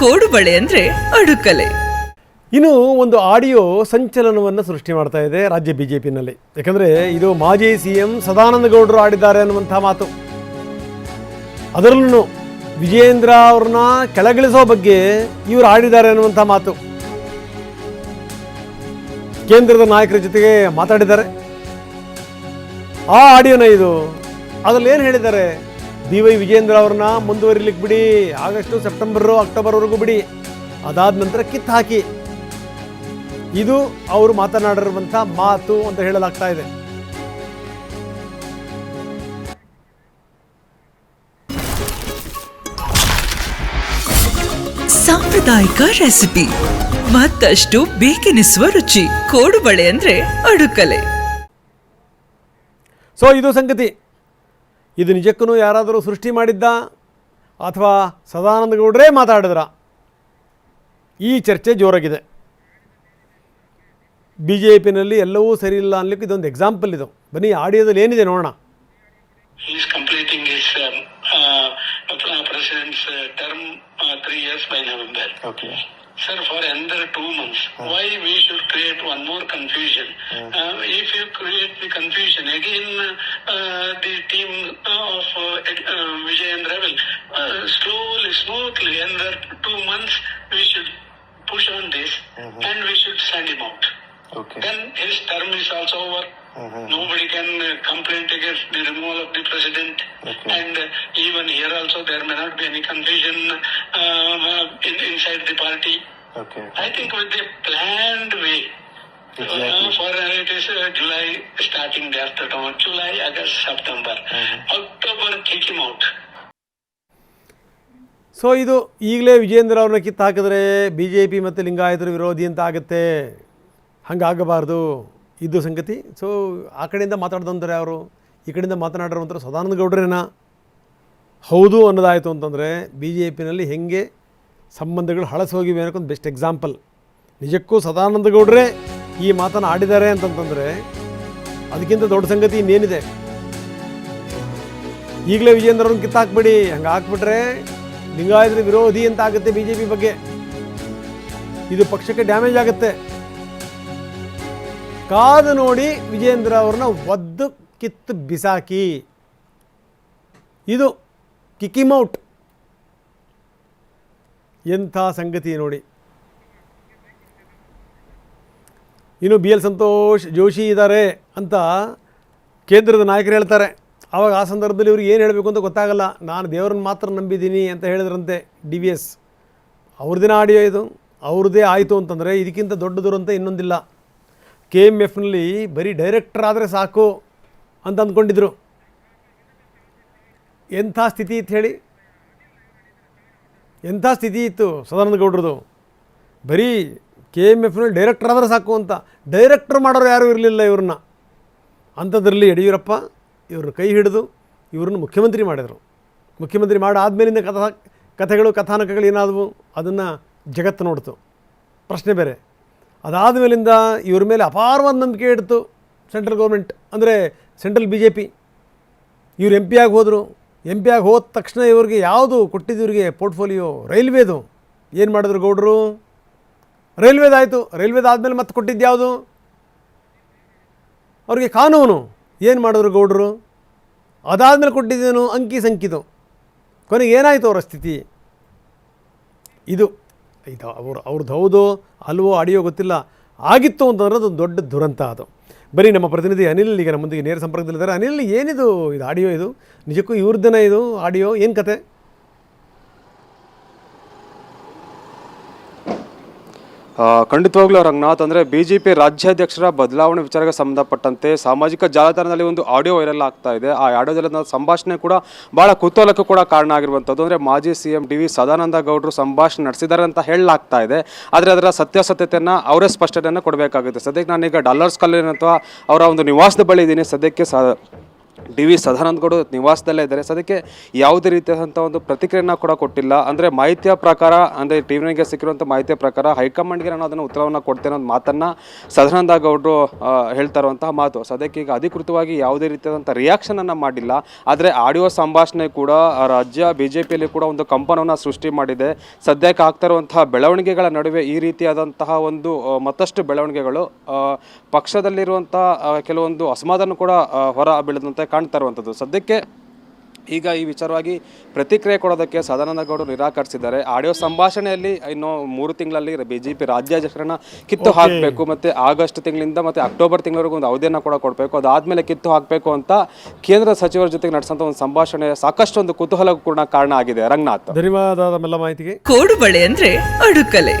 ಕೋಡುಬಳೆ ಅಂದ್ರೆ ಅಡುಕಲೆ. ಇನ್ನು ಒಂದು ಆಡಿಯೋ ಸಂಚಲನವನ್ನು ಸೃಷ್ಟಿ ಮಾಡ್ತಾ ಇದೆ ರಾಜ್ಯ ಬಿಜೆಪಿನಲ್ಲಿ. ಯಾಕಂದರೆ ಇದು ಮಾಜಿ CM ಸದಾನಂದ ಗೌಡರು ಆಡಿದ್ದಾರೆ ಅನ್ನುವಂಥ ಮಾತು. ಅದರಲ್ಲೂ ವಿಜಯೇಂದ್ರ ಅವ್ರನ್ನ ಕೆಳಗಿಳಿಸೋ ಬಗ್ಗೆ ಇವರು ಆಡಿದ್ದಾರೆ ಅನ್ನುವಂಥ ಮಾತು. ಕೇಂದ್ರದ ನಾಯಕರ ಜೊತೆಗೆ ಮಾತಾಡಿದ್ದಾರೆ. ಆ ಆಡಿಯೋನ ಇದು. ಅದರಲ್ಲಿ ಏನು ಹೇಳಿದ್ದಾರೆ? DY ವಿಜಯೇಂದ್ರ ಅವ್ರನ್ನ ಮುಂದುವರಿಲಿಕ್ಕೆ ಬಿಡಿ, ಆಗಸ್ಟು ಸೆಪ್ಟೆಂಬರು ಅಕ್ಟೋಬರ್ವರೆಗೂ ಬಿಡಿ, ಅದಾದ ನಂತರ ಕಿತ್ತು ಹಾಕಿ. ಇದು ಅವರು ಮಾತನಾಡಿರುವಂಥ ಮಾತು ಅಂತ ಹೇಳಲಾಗ್ತಾ ಇದೆ. ಸಾಂಪ್ರದಾಯಿಕ ರೆಸಿಪಿ, ಮತ್ತಷ್ಟು ಬೇಕೆನಿಸುವ ರುಚಿ. ಕೋಡುಬಳೆ ಅಂದ್ರೆ ಅಡುಕಲೆ. ಸೊ ಇದು ಸಂಗತಿ. ಇದು ನಿಜಕ್ಕೂ ಯಾರಾದರೂ ಸೃಷ್ಟಿ ಮಾಡಿದ್ದ ಅಥವಾ ಸದಾನಂದ ಗೌಡರೇ ಮಾತಾಡಿದ್ರ? ಈ ಚರ್ಚೆ ಜೋರಾಗಿದೆ. BJPನಲ್ಲಿ ಎಲ್ಲವೂ ಸರಿ ಇಲ್ಲ ಅನ್ಲಿಕ್ಕೆ ಇದೊಂದು ಎಕ್ಸಾಂಪಲ್. ಇದು ಬನ್ನಿ ಆಡಿಯೋದಲ್ಲಿ ಏನಿದೆ ನೋಡೋಣ. He is completing his president's term 3 years by November. Okay. Sir, for another 2 months, why we should create one more confusion? If you create the confusion, again the team of Vijayendra will slowly, smoothly, another 2 months we should push on this and we should send him out. Okay. Then his term is also over. Nobody can complain against the removal of the president. Okay. And even here also there may not be any confusion inside the party. Okay. I think with the planned way. Exactly. For it is July starting after July, August, September. October, kick him out. So ಇದು ಈಗಲೇ ವಿಜಯೇಂದ್ರ ಅವ್ರನ್ನ ಕಿತ್ತು ಹಾಕಿದ್ರೆ BJP ಮತ್ತು ಲಿಂಗಾಯತರ ವಿರೋಧಿ ಅಂತ ಆಗುತ್ತೆ. ಹಂಗಾಗಬಾರ್ದು. ಇದು ಸಂಗತಿ. ಸೊ ಆ ಕಡೆಯಿಂದ ಮಾತಾಡ್ದಂತಾರೆ ಅವರು, ಈ ಕಡೆಯಿಂದ ಮಾತನಾಡಿರುವಂಥ ಸದಾನಂದ ಗೌಡ್ರೇನಾ? ಹೌದು ಅನ್ನೋದಾಯಿತು ಅಂತಂದರೆ BJPನಲ್ಲಿ ಹೆಂಗೆ ಸಂಬಂಧಗಳು ಹಳಸೋಗಿವೆ ಅನ್ನೋಕ್ಕೊಂದು ಬೆಸ್ಟ್ ಎಕ್ಸಾಂಪಲ್. ನಿಜಕ್ಕೂ ಸದಾನಂದ ಗೌಡ್ರೇ ಈ ಮಾತನ್ನು ಆಡಿದ್ದಾರೆ ಅಂತಂತಂದರೆ ಅದಕ್ಕಿಂತ ದೊಡ್ಡ ಸಂಗತಿ ಇನ್ನೇನಿದೆ? ಈಗಲೇ ವಿಜಯೇಂದ್ರ ಅವ್ರನ್ನ ಕಿತ್ತು ಹಾಕ್ಬಿಡಿ. ಹಂಗೆ ಹಾಕ್ಬಿಟ್ರೆ ಲಿಂಗಾಯತರ ವಿರೋಧಿ ಅಂತ ಆಗುತ್ತೆ BJP ಬಗ್ಗೆ. ಇದು ಪಕ್ಷಕ್ಕೆ ಡ್ಯಾಮೇಜ್ ಆಗುತ್ತೆ. ಕಾದು ನೋಡಿ ವಿಜಯೇಂದ್ರ ಅವ್ರನ್ನ ಒದ್ದು ಕಿತ್ತು ಬಿಸಾಕಿ. ಇದು ಕಿಕ್ಕಿಮ್ ಔಟ್. ಎಂಥ ಸಂಗತಿ ನೋಡಿ. ಇನ್ನು BL ಸಂತೋಷ್ ಜೋಶಿ ಇದ್ದಾರೆ ಅಂತ ಕೇಂದ್ರದ ನಾಯಕರು ಹೇಳ್ತಾರೆ. ಆವಾಗ ಆ ಸಂದರ್ಭದಲ್ಲಿ ಇವ್ರಿಗೆ ಏನು ಹೇಳಬೇಕು ಅಂತ ಗೊತ್ತಾಗಲ್ಲ. ನಾನು ದೇವರನ್ನ ಮಾತ್ರ ನಂಬಿದ್ದೀನಿ ಅಂತ ಹೇಳಿದ್ರಂತೆ DVS. ಅವ್ರದ್ದಿನ ಆಡಿಯೋ ಇದು. ಅವ್ರದ್ದೇ ಆಯಿತು ಅಂತಂದರೆ ಇದಕ್ಕಿಂತ ದೊಡ್ಡ ದುರಂತ ಇನ್ನೊಂದಿಲ್ಲ. KMFನಲ್ಲಿ ಬರೀ ಡೈರೆಕ್ಟರ್ ಆದರೆ ಸಾಕು ಅಂತ ಅಂದ್ಕೊಂಡಿದ್ರು. ಎಂಥ ಸ್ಥಿತಿ ಇತ್ತು ಹೇಳಿ? ಎಂಥ ಸ್ಥಿತಿ ಇತ್ತು ಸದಾನಂದ ಗೌಡ್ರದು. ಬರೀ KMFನಲ್ಲಿ ಡೈರೆಕ್ಟರ್ ಆದರೆ ಸಾಕು ಅಂತ. ಡೈರೆಕ್ಟರ್ ಮಾಡೋರು ಯಾರೂ ಇರಲಿಲ್ಲ ಇವ್ರನ್ನ. ಅಂಥದ್ರಲ್ಲಿ ಯಡಿಯೂರಪ್ಪ ಇವ್ರನ್ನ ಕೈ ಹಿಡಿದು ಇವ್ರನ್ನ ಮುಖ್ಯಮಂತ್ರಿ ಮಾಡಿದರು. ಮುಖ್ಯಮಂತ್ರಿ ಮಾಡಾದ್ಮೇಲಿಂದ ಕಥೆಗಳು ಕಥಾನಕಗಳು ಏನಾದವು ಅದನ್ನು ಜಗತ್ತು ನೋಡ್ತು. ಪ್ರಶ್ನೆ ಬೇರೆ. ಅದಾದ ಮೇಲಿಂದ ಇವ್ರ ಮೇಲೆ ಅಪಾರವಾದ ನಂಬಿಕೆ ಇಡ್ತು ಸೆಂಟ್ರಲ್ ಗೌರ್ಮೆಂಟ್, ಅಂದರೆ ಸೆಂಟ್ರಲ್ BJP. ಇವ್ರು MP ಆಗಿ ಹೋದರು. MP ಆಗಿ ಹೋದ ತಕ್ಷಣ ಇವ್ರಿಗೆ ಯಾವುದು ಕೊಟ್ಟಿದ್ದು? ಇವ್ರಿಗೆ ಪೋರ್ಟ್ಫೋಲಿಯೋ ರೈಲ್ವೇದು. ಏನು ಮಾಡಿದ್ರು ಗೌಡರು? ರೈಲ್ವೇದಾಯಿತು. ರೈಲ್ವೇದಾದಮೇಲೆ ಮತ್ತೆ ಕೊಟ್ಟಿದ್ದು ಯಾವುದು? ಅವ್ರಿಗೆ ಕಾನೂನು. ಏನು ಮಾಡಿದ್ರು ಗೌಡರು? ಅದಾದಮೇಲೆ ಕೊಟ್ಟಿದ್ದೇನು? ಅಂಕಿ ಸಂಕಿತು. ಕೊನೆಗೆ ಏನಾಯಿತು ಅವರ ಸ್ಥಿತಿ? ಇದು ಅವ್ರದ್ದು ಹೌದು ಅಲ್ವೋ ಆಡಿಯೋ ಗೊತ್ತಿಲ್ಲ. ಆಗಿತ್ತು ಅಂತಂದ್ರೆ ಅದು ದೊಡ್ಡ ದುರಂತ. ಅದು ಬರೀ ನಮ್ಮ ಪ್ರತಿನಿಧಿ ಅನಿಲ್ ಈಗ ನಮ್ಮ ಮುಂದೆ ನೇರ ಸಂಪರ್ಕದಲ್ಲಿದ್ದಾರೆ. ಅನಿಲ್, ಏನಿದು ಇದು ಆಡಿಯೋ? ಇದು ನಿಜಕ್ಕೂ ಇವ್ರದ್ದೇನ ಇದು ಆಡಿಯೋ? ಏನು ಕತೆ? ಖಂಡಿತವಾಗ್ಲೂ ರಂಗನಾಥ್, ಅಂದರೆ BJP ರಾಜ್ಯಾಧ್ಯಕ್ಷರ ಬದಲಾವಣೆ ವಿಚಾರಕ್ಕೆ ಸಂಬಂಧಪಟ್ಟಂತೆ ಸಾಮಾಜಿಕ ಜಾಲತಾಣದಲ್ಲಿ ಒಂದು ಆಡಿಯೋ ವೈರಲ್ ಆಗ್ತಾ ಇದೆ. ಆ ಆಡಿಯೋದಲ್ಲಿ ಸಂಭಾಷಣೆ ಕೂಡ ಭಾಳ ಕುತೂಹಲಕ್ಕೂ ಕೂಡ ಕಾರಣ ಆಗಿರುವಂಥದ್ದು. ಅಂದರೆ ಮಾಜಿ CM DV ಸದಾನಂದ ಗೌಡರು ಸಂಭಾಷಣೆ ನಡೆಸಿದ್ದಾರೆ ಅಂತ ಹೇಳಲಾಗ್ತಾ ಇದೆ. ಆದರೆ ಅದರ ಸತ್ಯಾಸತ್ಯತೆಯನ್ನು ಅವರೇ ಸ್ಪಷ್ಟತೆಯನ್ನು ಕೊಡಬೇಕಾಗುತ್ತೆ. ಸದ್ಯಕ್ಕೆ ನಾನೀಗ ಡಾಲರ್ಸ್ ಕಾಲೋನಿ ಅಥವಾ ಅವರ ಒಂದು ನಿವಾಸದ ಬಳಿ ಇದ್ದೀನಿ. ಸದ್ಯಕ್ಕೆ ಡಿ ವಿ ಸದಾನಂದ ಗೌಡ ನಿವಾಸದಲ್ಲೇ ಇದ್ದಾರೆ. ಸದ್ಯಕ್ಕೆ ಯಾವುದೇ ರೀತಿಯಾದಂಥ ಒಂದು ಪ್ರತಿಕ್ರಿಯೆಯನ್ನು ಕೂಡ ಕೊಟ್ಟಿಲ್ಲ. ಅಂದರೆ ಮಾಹಿತಿಯ ಪ್ರಕಾರ, ಅಂದರೆ ಟಿ ವಿಗೆ ಸಿಕ್ಕಿರುವಂಥ ಮಾಹಿತಿಯ ಪ್ರಕಾರ ಹೈಕಮಾಂಡ್ಗೆ ನಾನು ಅದನ್ನು ಉತ್ತರವನ್ನು ಕೊಡ್ತೇನೆ ಅನ್ನೋ ಮಾತನ್ನು ಸದಾನಂದ ಗೌಡರು ಹೇಳ್ತಾ ಇರುವಂತಹ ಮಾತು. ಸದ್ಯಕ್ಕೆ ಈಗ ಅಧಿಕೃತವಾಗಿ ಯಾವುದೇ ರೀತಿಯಾದಂಥ ರಿಯಾಕ್ಷನನ್ನು ಮಾಡಿಲ್ಲ. ಆದರೆ ಆಡಿಯೋ ಸಂಭಾಷಣೆ ಕೂಡ ರಾಜ್ಯ BJPಯಲ್ಲಿ ಕೂಡ ಒಂದು ಕಂಪನವನ್ನು ಸೃಷ್ಟಿ ಮಾಡಿದೆ. ಸದ್ಯಕ್ಕೆ ಆಗ್ತಾ ಇರುವಂತಹ ಬೆಳವಣಿಗೆಗಳ ನಡುವೆ ಈ ರೀತಿಯಾದಂತಹ ಒಂದು ಮತ್ತಷ್ಟು ಬೆಳವಣಿಗೆಗಳು ಪಕ್ಷದಲ್ಲಿರುವಂಥ ಕೆಲವೊಂದು ಅಸಮಾಧಾನ ಕೂಡ ಹೊರ ಬೀಳದಂತೆ ಕಾಣ್ತಾ ಇರುವಂಥದ್ದು. ಸದ್ಯಕ್ಕೆ ಈಗ ಈ ವಿಚಾರವಾಗಿ ಪ್ರತಿಕ್ರಿಯೆ ಕೊಡೋದಕ್ಕೆ ಸದಾನಂದ ಗೌಡರು ನಿರಾಕರಿಸಿದ್ದಾರೆ. ಆಡಿಯೋ ಸಂಭಾಷಣೆಯಲ್ಲಿ ಇನ್ನು 3 ತಿಂಗಳಲ್ಲಿ BJP ರಾಜ್ಯಾಧ್ಯಕ್ಷರನ್ನ ಕಿತ್ತು ಹಾಕಬೇಕು, ಮತ್ತು ಆಗಸ್ಟ್ ತಿಂಗಳಿಂದ ಮತ್ತು ಅಕ್ಟೋಬರ್ ತಿಂಗಳವರೆಗೂ ಒಂದು ಅವಧಿಯನ್ನು ಕೂಡ ಕೊಡಬೇಕು, ಅದಾದಮೇಲೆ ಕಿತ್ತು ಹಾಕಬೇಕು ಅಂತ ಕೇಂದ್ರ ಸಚಿವರ ಜೊತೆಗೆ ನಡೆಸಂತ ಒಂದು ಸಂಭಾಷಣೆ ಸಾಕಷ್ಟು ಒಂದು ಕುತೂಹಲಕ್ಕೂ ಕೂಡ ಕಾರಣ ಆಗಿದೆ. ರಂಗನಾಥ್, ಧನ್ಯವಾದ ತಮ್ಮೆಲ್ಲ ಮಾಹಿತಿಗೆ. ಕೋಡುಬಳೆ ಅಂದ್ರೆ ಅಡುಕಲೆ.